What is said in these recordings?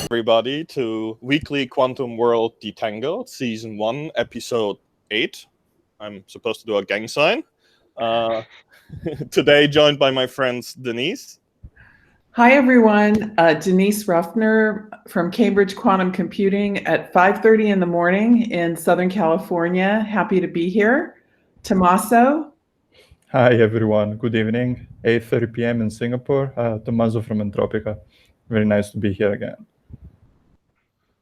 everybody to Weekly Quantum World Detangled, Season 1, Episode 8. I'm supposed to do a gang sign. Today joined by my friends Denise. Hi everyone, Denise Ruffner from Cambridge Quantum Computing at 5:30 in the morning in Southern California. Happy to be here. Tommaso. Hi everyone, good evening. 8:30 p.m. in Singapore. Tommaso from Entropica. Very nice to be here again.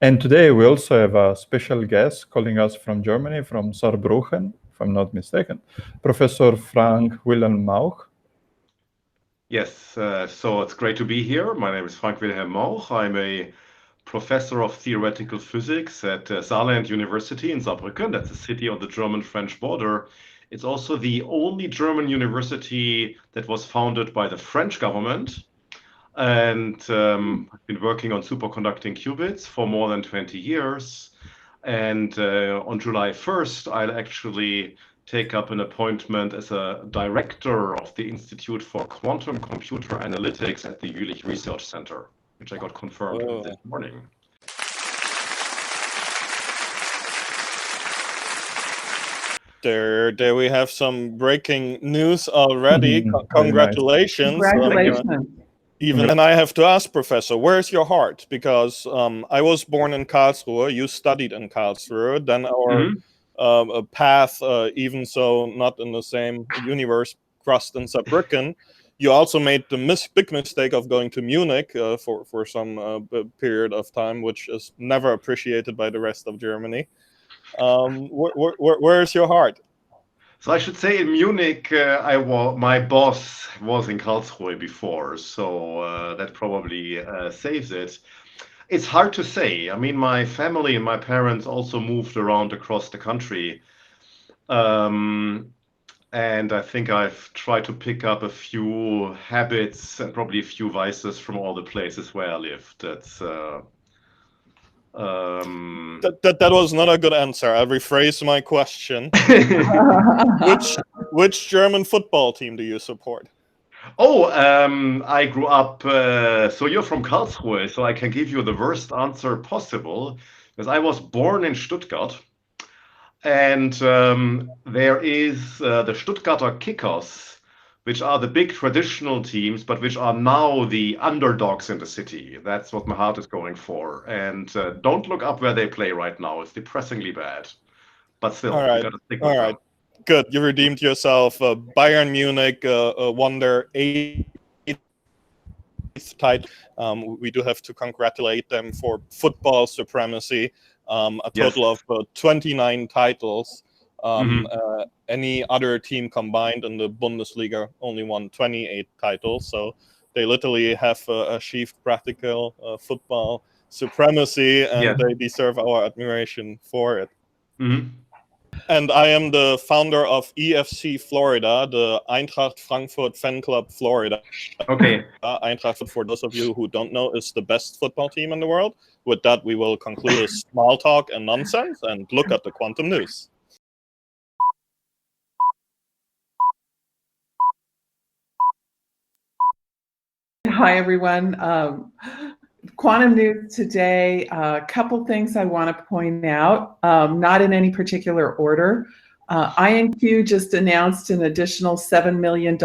And today we also have a special guest calling us from Germany, from Saarbrücken, if I'm not mistaken, Professor Frank Wilhelm Mauch. Yes, so it's great to be here. My name is Frank Wilhelm Mauch. I'm a professor of theoretical physics at Saarland University in Saarbrücken. That's a city on the German-French border. It's also the only German university that was founded by the French government. And I've been working on superconducting qubits for more than 20 years. And on July 1st, I'll actually take up an appointment as a director of the Institute for Quantum Computer Analytics at the Jülich Research Center, which I got confirmed this morning. There we have some breaking news already. Congratulations. Congratulations. And I have to ask, Professor, where's your heart? Because I was born in Karlsruhe, you studied in Karlsruhe, then our path, even so not in the same universe, crossed in Saarbrücken. You also made the big mistake of going to Munich for some period of time, which is never appreciated by the rest of Germany. Where's your heart? So I should say in Munich, my boss was in Karlsruhe before, so that probably saves it. It's hard to say. I mean, my family and my parents also moved around across the country. And I think I've tried to pick up a few habits and probably a few vices from all the places where I lived. That was not a good answer. I'll rephrase my question. Which German football team do you support? Oh, I grew up, so you're from Karlsruhe, so I can give you the worst answer possible, because I was born in Stuttgart, and there is the Stuttgarter Kickers, which are the big traditional teams, but which are now the underdogs in the city. That's what my heart is going for. And don't look up where they play right now. It's depressingly bad. But still, you gotta stick with them. Good, you redeemed yourself. Bayern Munich won their 8th title. We do have to congratulate them for football supremacy. A total of 29 titles. Any other team combined in the Bundesliga only won 28 titles. So they literally have achieved practical football supremacy, and they deserve our admiration for it. And I am the founder of EFC Florida, the Eintracht Frankfurt Fan Club Florida. Okay. Eintracht, for those of you who don't know, is the best football team in the world. With that, we will conclude a small talk and nonsense and look at the quantum news. Hi everyone. Quantum news today, a couple things I want to point out, not in any particular order. IonQ just announced an additional $7 million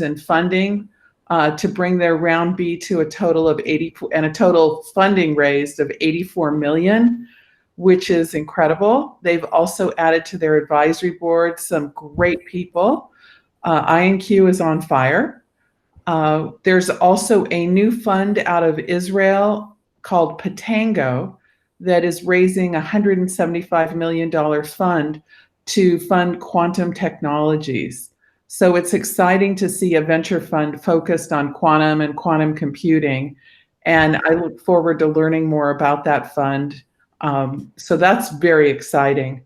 in funding to bring their round B to a total of a total funding raised of 84 million, which is incredible. They've also added to their advisory board some great people. IonQ is on fire. There's also a new fund out of Israel called Patango that is raising $175 million fund to fund quantum technologies. So it's exciting to see a venture fund focused on quantum and quantum computing. And I look forward to learning more about that fund. So that's very exciting.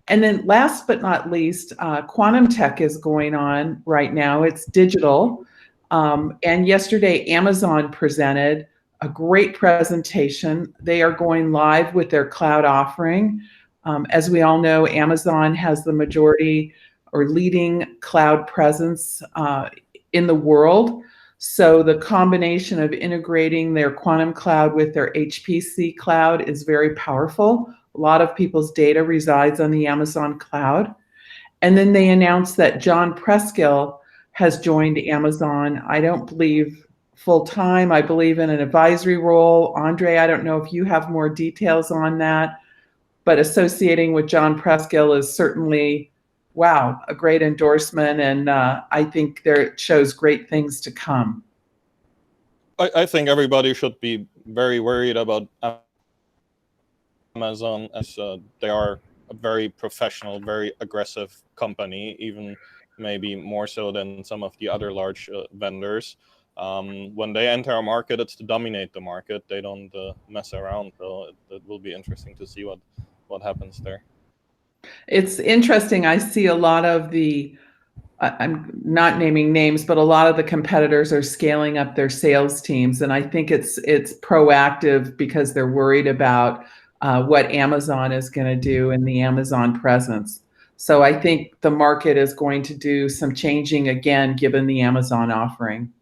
And then last but not least, quantum tech is going on right now. It's digital. And yesterday, Amazon presented a great presentation. They are going live with their cloud offering. As we all know, Amazon has the majority or leading cloud presence in the world. So the combination of integrating their quantum cloud with their HPC cloud is very powerful. A lot of people's data resides on the Amazon cloud. And then they announced that John Preskill has joined Amazon. I don't believe full-time. I believe in an advisory role. Andre, I don't know if you have more details on that, but associating with John Preskill is certainly, wow, a great endorsement. And I think there shows great things to come. I think everybody should be very worried about Amazon, as they are a very professional, very aggressive company, even maybe more so than some of the other large vendors. When they enter a market, it's to dominate the market. They don't mess around. So it will be interesting to see what happens there. It's interesting. I see a lot of the, I'm not naming names, but a lot of the competitors are scaling up their sales teams. And I think it's proactive because they're worried about what Amazon is going to do in the Amazon presence. So I think the market is going to do some changing again, given the Amazon offering.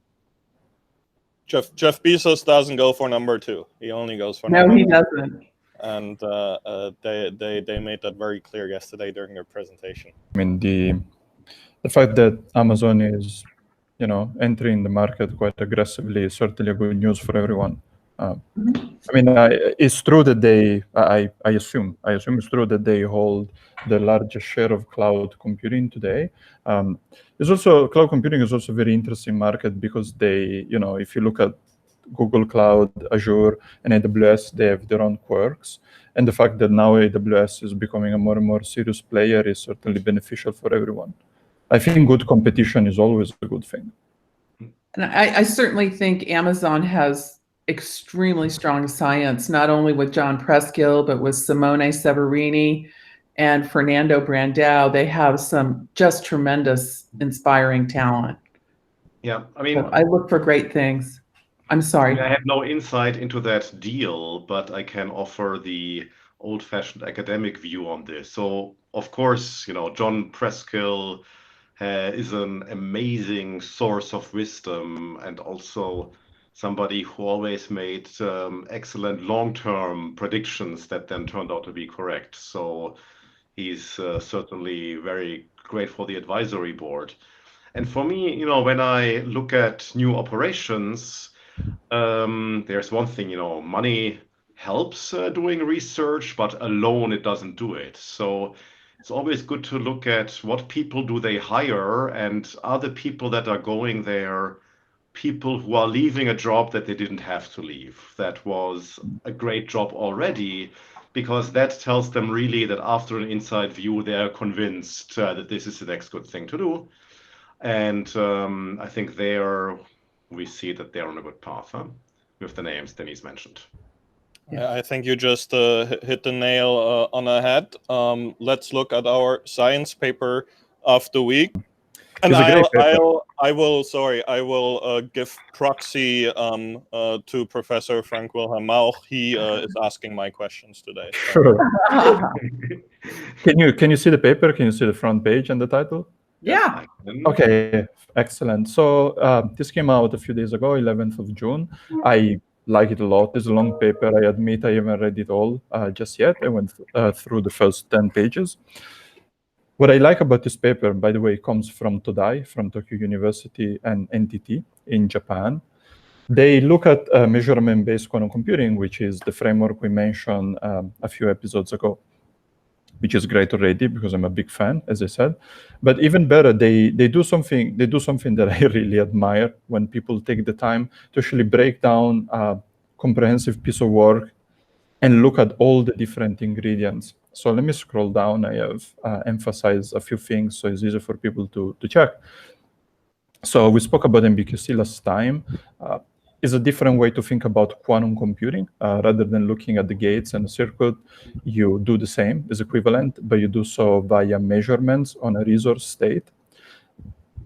Jeff Bezos doesn't go for number 2. He only goes for no, number he 1. doesn't. And they made that very clear yesterday during their presentation. I mean, the fact that Amazon is, entering the market quite aggressively is certainly a good news for everyone. I mean, it's true that I assume it's true that they hold the largest share of cloud computing today. There's also, cloud computing is also a very interesting market because they, if you look at Google Cloud, Azure, and AWS, they have their own quirks. And the fact that now AWS is becoming a more and more serious player is certainly beneficial for everyone. I think good competition is always a good thing. And I certainly think Amazon has extremely strong science, not only with John Preskill, but with Simone Severini and Fernando Brandao. They have some just tremendous, inspiring talent. Yeah, I mean, so I look for great things. I'm sorry. I have no insight into that deal, but I can offer the old-fashioned academic view on this. So, of course, John Preskill is an amazing source of wisdom and also somebody who always made excellent long-term predictions that then turned out to be correct. So he's certainly very great for the advisory board. And for me, when I look at new operations, there's one thing, money helps doing research, but alone it doesn't do it. So it's always good to look at what people do they hire, and are the people that are going there people who are leaving a job that they didn't have to leave. That was a great job already, because that tells them really that after an inside view, they're convinced that this is the next good thing to do. And I think we see that they're on a good path with the names Denise mentioned. Yeah, I think you just hit the nail on the head. Let's look at our science paper of the week. And I will give proxy to Professor Frank Wilhelm Mauch. He is asking my questions today. So. Sure. Can you see the paper? Can you see the front page and the title? Yeah. Okay, excellent. So this came out a few days ago, 11th of June. I like it a lot. It's a long paper. I admit I haven't read it all just yet. I went through the first 10 pages. What I like about this paper, by the way, comes from Todai, from Tokyo University and NTT in Japan. They look at measurement-based quantum computing, which is the framework we mentioned a few episodes ago, which is great already because I'm a big fan, as I said. But even better, they do something that I really admire when people take the time to actually break down a comprehensive piece of work and look at all the different ingredients. So let me scroll down. I have emphasized a few things so it's easier for people to check. So we spoke about MBQC last time. It's a different way to think about quantum computing. Rather than looking at the gates and the circuit, you do the same, is equivalent, but you do so via measurements on a resource state.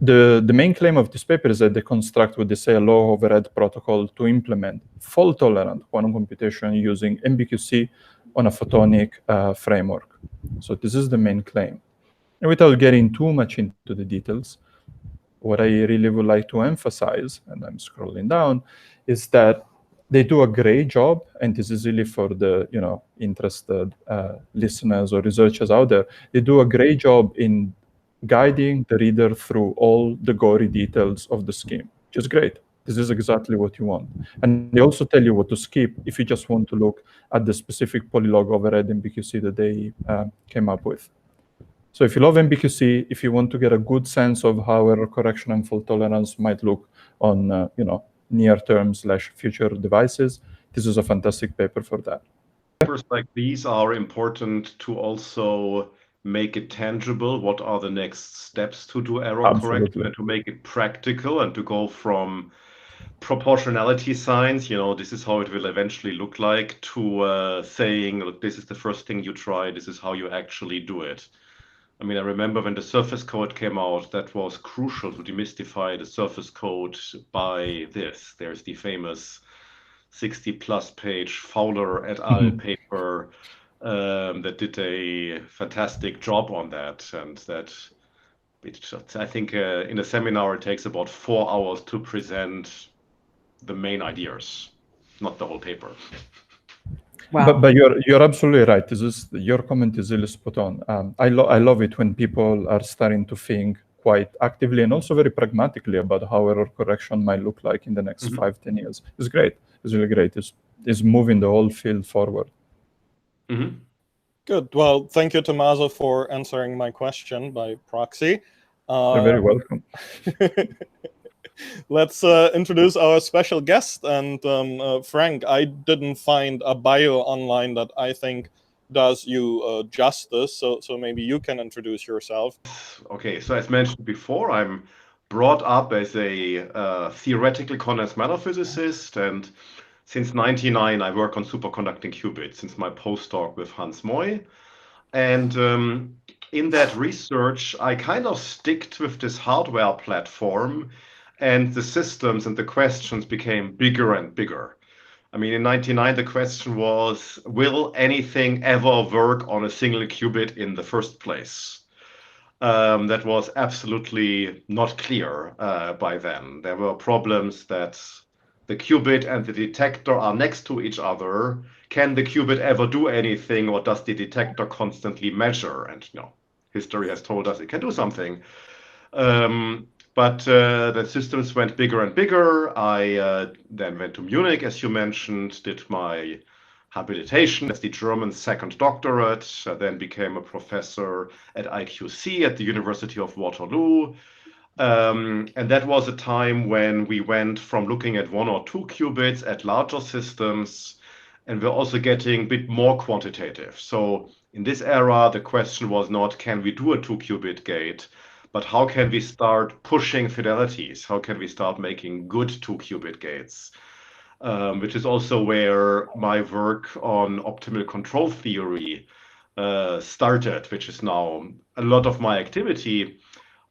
The main claim of this paper is that they construct what they say a low overhead protocol to implement fault-tolerant quantum computation using MBQC on a photonic framework. So this is the main claim. And without getting too much into the details, what I really would like to emphasize, and I'm scrolling down, is that they do a great job, and this is really for the interested listeners or researchers out there. They do a great job in guiding the reader through all the gory details of the scheme, which is great. This is exactly what you want. And they also tell you what to skip if you just want to look at the specific polylog overhead MBQC that they came up with. So if you love MBQC, if you want to get a good sense of how error correction and fault tolerance might look on near-term/future devices, this is a fantastic paper for that. Papers like these are important to also make it tangible. What are the next steps to do error correction and to make it practical and to go from proportionality signs, this is how it will eventually look like, to saying, look, this is the first thing you try, this is how you actually do it. I mean, I remember when the Surface Code came out, that was crucial to demystify the Surface Code by this. There's the famous 60-plus page Fowler et al. Paper that did a fantastic job on that. And that, I think in a seminar, it takes about 4 hours to present the main ideas, not the whole paper. Wow. But you're absolutely right. Your comment is really spot on. I love it when people are starting to think quite actively and also very pragmatically about how error correction might look like in the next 5-10 years. It's great. It's really great. It's moving the whole field forward. Good. Well, thank you, Tommaso, for answering my question by proxy. You're very welcome. Let's introduce our special guest. And Frank, I didn't find a bio online that I think does you justice. So maybe you can introduce yourself. Okay, so as mentioned before, I'm brought up as a theoretical condensed matter physicist, and since '99 I work on superconducting qubits since my postdoc with Hans Moy. And in that research, I kind of sticked with this hardware platform, and the systems and the questions became bigger and bigger. I mean, in '99, the question was, will anything ever work on a single qubit in the first place? That was absolutely not clear by then. There were problems that the qubit and the detector are next to each other. Can the qubit ever do anything, or does the detector constantly measure? And history has told us it can do something. But the systems went bigger and bigger. I then went to Munich, as you mentioned, did my habilitation as the German second doctorate, then became a professor at IQC at the University of Waterloo. And that was a time when we went from looking at 1 or 2 qubits at larger systems, and we're also getting a bit more quantitative. So in this era, the question was not, can we do a 2-qubit gate, but how can we start pushing fidelities? How can we start making good 2-qubit gates? Which is also where my work on optimal control theory started, which is now a lot of my activity,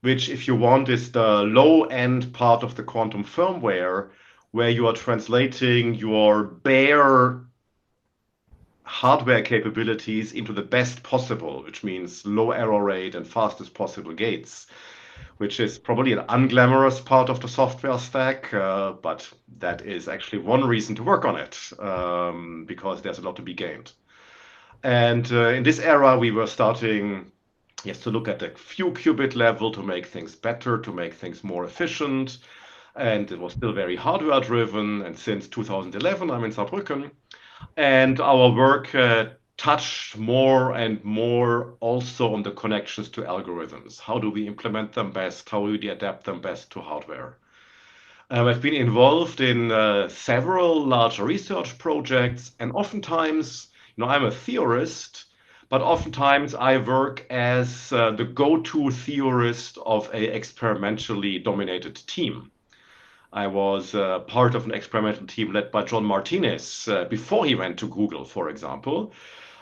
which, if you want, is the low-end part of the quantum firmware, where you are translating your bare hardware capabilities into the best possible, which means low error rate and fastest possible gates, which is probably an unglamorous part of the software stack, but that is actually one reason to work on it, because there's a lot to be gained. And in this era, we were starting to look at the few qubit level to make things better, to make things more efficient. And it was still very hardware driven. And since 2011, I'm in Saarbrücken. And our work touched more and more also on the connections to algorithms. How do we implement them best? How do we adapt them best to hardware? I've been involved in several large research projects, and oftentimes, I'm a theorist, but oftentimes I work as the go-to theorist of an experimentally dominated team. I was part of an experimental team led by John Martinez before he went to Google, for example.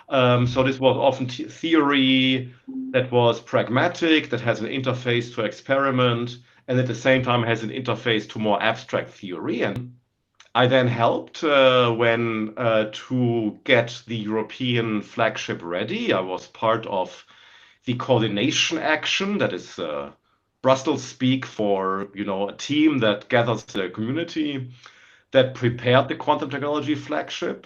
So this was often theory that was pragmatic, that has an interface to experiment, and at the same time has an interface to more abstract theory. And I then helped to get the European flagship ready. I was part of the coordination action, that is Brussels speak for, a team that gathers the community, that prepared the quantum technology flagship.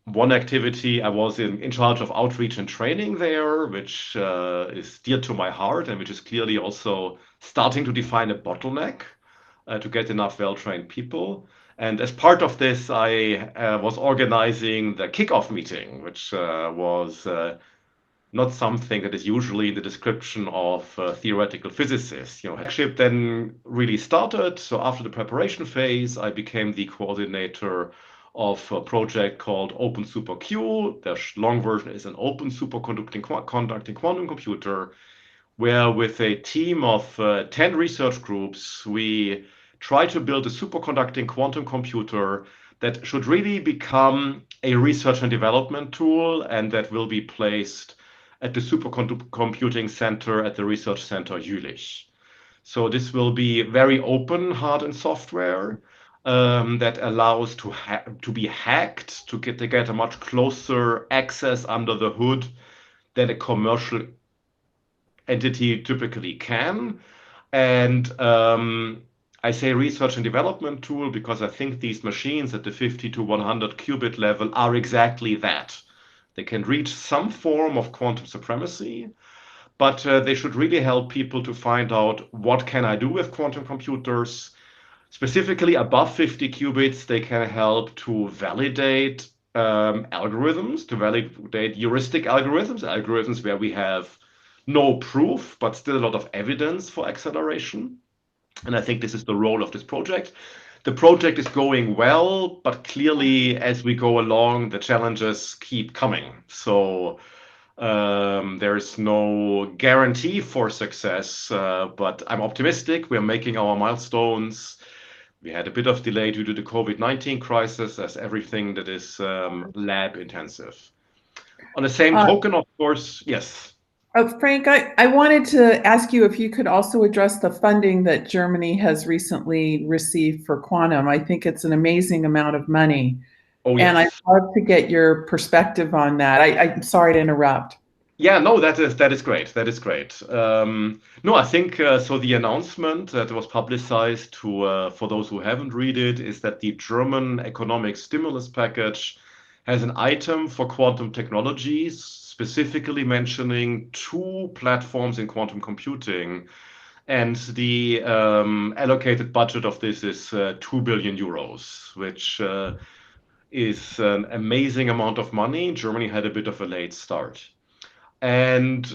One activity, I was in charge of outreach and training there, which is dear to my heart and which is clearly also starting to define a bottleneck to get enough well-trained people. And as part of this, I was organizing the kickoff meeting, which was not something that is usually in the description of theoretical physicists. Flagship then really started. So after the preparation phase, I became the coordinator of a project called Open Super Q. The long version is an open superconducting quantum computer, where with a team of 10 research groups, we try to build a superconducting quantum computer that should really become a research and development tool, and that will be placed at the supercomputing center at the research center Jülich. So this will be very open hard and software that allows to be hacked, to get a much closer access under the hood than a commercial entity typically can. And I say research and development tool because I think these machines at the 50 to 100 qubit level are exactly that. They can reach some form of quantum supremacy, but they should really help people to find out what can I do with quantum computers. Specifically above 50 qubits, they can help to validate algorithms, to validate heuristic algorithms where we have no proof, but still a lot of evidence for acceleration. And I think this is the role of this project. The project is going well, but clearly as we go along, the challenges keep coming. So there is no guarantee for success, but I'm optimistic. We're making our milestones. We had a bit of delay due to the COVID-19 crisis, as everything that is lab intensive. On the same token, of course, yes. Frank, I wanted to ask you if you could also address the funding that Germany has recently received for quantum. I think it's an amazing amount of money. Oh, yes. And I'd love to get your perspective on that. I'm sorry to interrupt. Yeah, no, that is great. That is great. No, I think so. The announcement that was publicized for those who haven't read it is that the German economic stimulus package has an item for quantum technologies, specifically mentioning 2 platforms in quantum computing, and the allocated budget of this is 2 billion euros, which is an amazing amount of money. Germany had a bit of a late start. And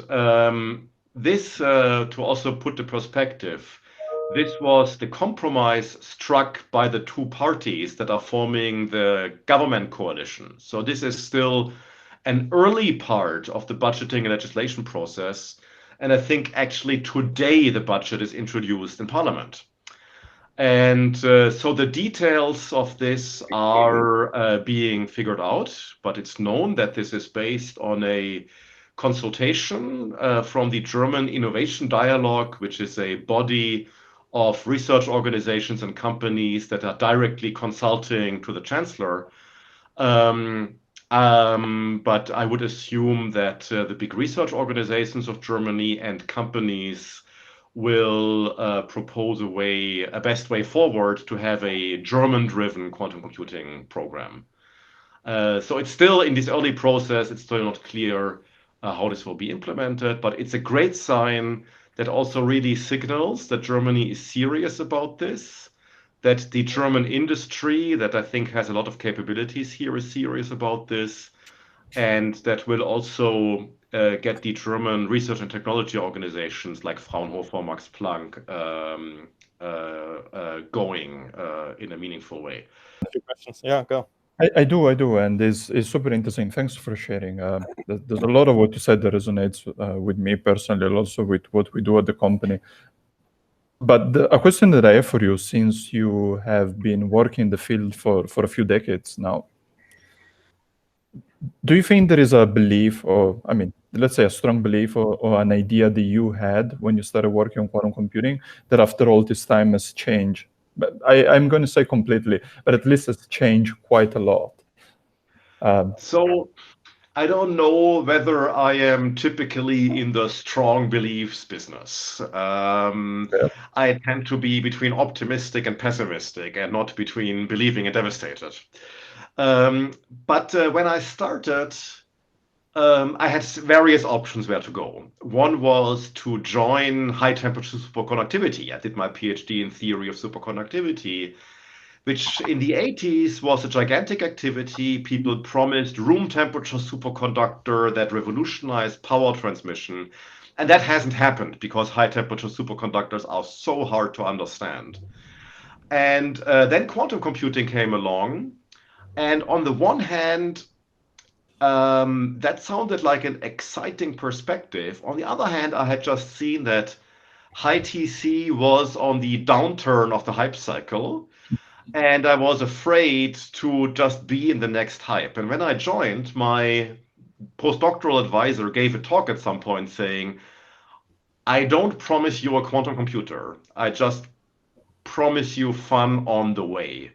this, to also put the perspective, this was the compromise struck by the 2 parties that are forming the government coalition. So this is still an early part of the budgeting and legislation process. And I think actually today the budget is introduced in Parliament. And so the details of this are being figured out, but it's known that this is based on a consultation from the German Innovation Dialogue, which is a body of research organizations and companies that are directly consulting to the Chancellor. But I would assume that the big research organizations of Germany and companies will propose a best way forward to have a German-driven quantum computing program. So it's still in this early process. It's still not clear how this will be implemented, but it's a great sign that also really signals that Germany is serious about this, that the German industry, that I think has a lot of capabilities here, is serious about this, and that will also get the German research and technology organizations like Fraunhofer, Max Planck going in a meaningful way. A few questions. Yeah, go. I do, and it's super interesting. Thanks for sharing. There's a lot of what you said that resonates with me personally, also with what we do at the company. But a question that I have for you, since you have been working in the field for a few decades now, do you think there is a belief, or let's say a strong belief or an idea that you had when you started working on quantum computing that after all this time has changed? But I'm going to say completely, but at least it's changed quite a lot. So I don't know whether I am typically in the strong beliefs business. I tend to be between optimistic and pessimistic, and not between believing and devastated. But when I started, I had various options where to go. One was to join high temperature superconductivity. I did my PhD in theory of superconductivity, which in the 80s was a gigantic activity. People promised room temperature superconductor that revolutionized power transmission. And that hasn't happened because high temperature superconductors are so hard to understand. And then quantum computing came along. And on the one hand, that sounded like an exciting perspective. On the other hand, I had just seen that high TC was on the downturn of the hype cycle. And I was afraid to just be in the next hype. And when I joined, my postdoctoral advisor gave a talk at some point saying, I don't promise you a quantum computer. I just promise you fun on the way.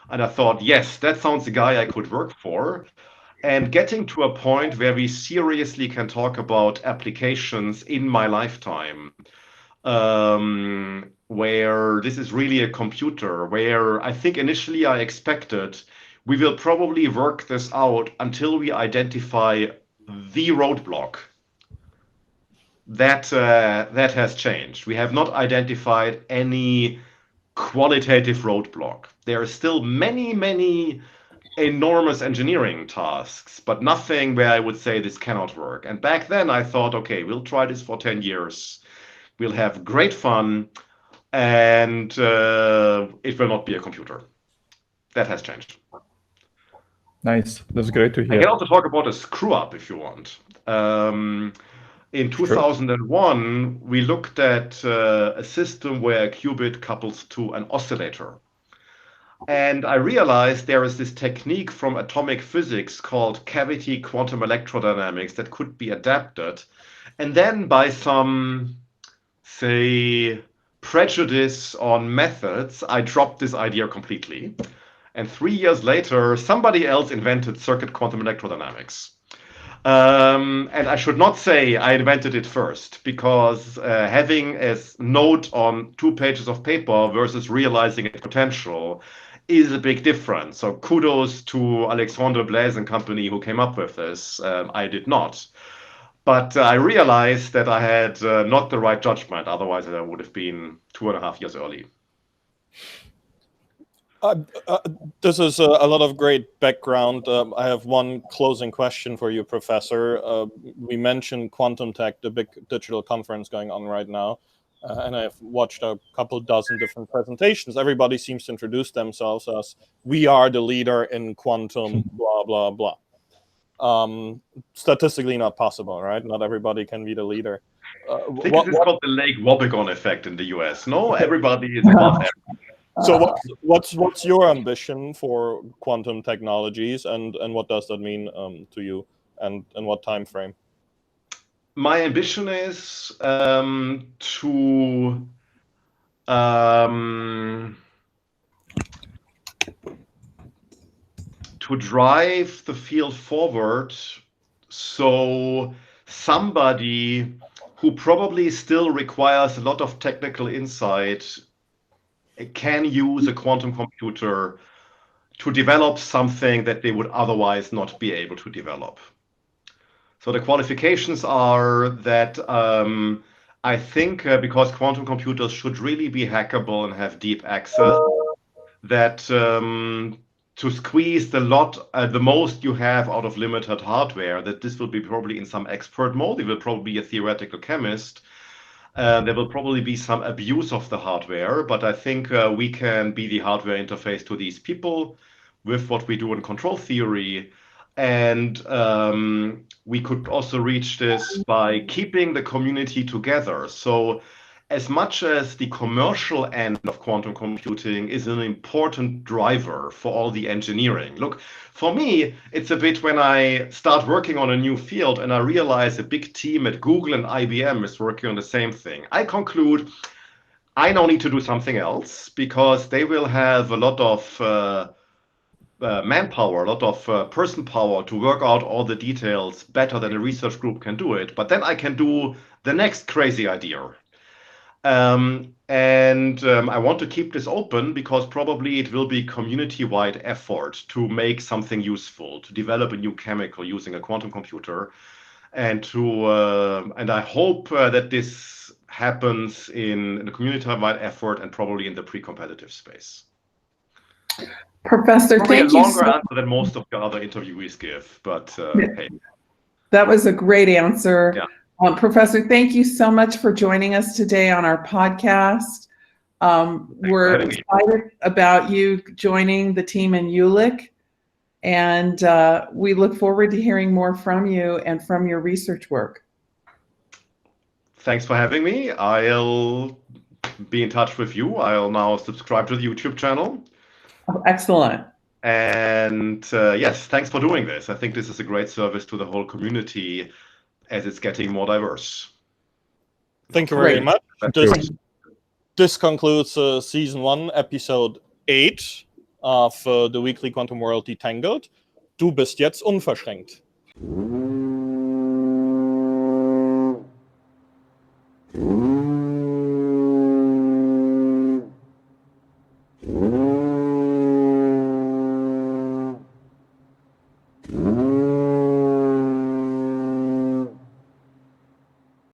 And I thought, yes, that sounds the guy I could work for. And getting to a point where we seriously can talk about applications in my lifetime, where this is really a computer, where I think initially I expected we will probably work this out until we identify the roadblock. That has changed. We have not identified any qualitative roadblock. There are still many enormous engineering tasks, but nothing where I would say this cannot work. And back then I thought, okay, we'll try this for 10 years. We'll have great fun, and it will not be a computer. That has changed. Nice. That's great to hear. I can also talk about a screw up if you want. In 2001, we looked at a system where a qubit couples to an oscillator. And I realized there is this technique from atomic physics called cavity quantum electrodynamics that could be adapted. And then by some, say, prejudice on methods, I dropped this idea completely. And 3 years later, somebody else invented circuit quantum electrodynamics. And I should not say I invented it first, because having a note on 2 pages of paper versus realizing its potential is a big difference. So kudos to Alexandre Blaise and company who came up with this. I did not. But I realized that I had not the right judgment. Otherwise, I would have been 2.5 years early. This is a lot of great background. I have one closing question for you, Professor. We mentioned Quantum Tech, the big digital conference going on right now, and I've watched a couple dozen different presentations. Everybody seems to introduce themselves as, we are the leader in quantum, blah, blah, blah. Statistically not possible, right? Not everybody can be the leader. I think this is called the Lake Wobegon effect in the US. No, everybody is above everybody. So what's your ambition for quantum technologies, and what does that mean to you, and what time frame? My ambition is to drive the field forward, so somebody who probably still requires a lot of technical insight can use a quantum computer to develop something that they would otherwise not be able to develop. So the qualifications are that I think because quantum computers should really be hackable and have deep access, that to squeeze the most you have out of limited hardware, that this will be probably in some expert mode. It will probably be a theoretical chemist. There will probably be some abuse of the hardware, but I think we can be the hardware interface to these people with what we do in control theory. And we could also reach this by keeping the community together. So as much as the commercial end of quantum computing is an important driver for all the engineering. Look, for me, it's a bit when I start working on a new field and I realize a big team at Google and IBM is working on the same thing. I conclude I now need to do something else, because they will have a lot of manpower, a lot of person power to work out all the details better than a research group can do it. But then I can do the next crazy idea. I want to keep this open because probably it will be community-wide effort to make something useful, to develop a new chemical using a quantum computer, and I hope that this happens in the community-wide effort and probably in the pre-competitive space. Professor, Probably thank a you longer so answer than most of the other interviewees give, but hey. That was a great answer. Yeah. Professor, thank you so much for joining us today on our podcast. We're excited about you joining the team in Jülich, and we look forward to hearing more from you and from your research work. Thanks for having me. I'll be in touch with you. I'll now subscribe to the YouTube channel. Oh, excellent. And yes, thanks for doing this. I think this is a great service to the whole community as it's getting more diverse. Thank you very much. This concludes Season 1, Episode 8 of the Weekly Quantum World Detangled. Du bist jetzt unverschränkt.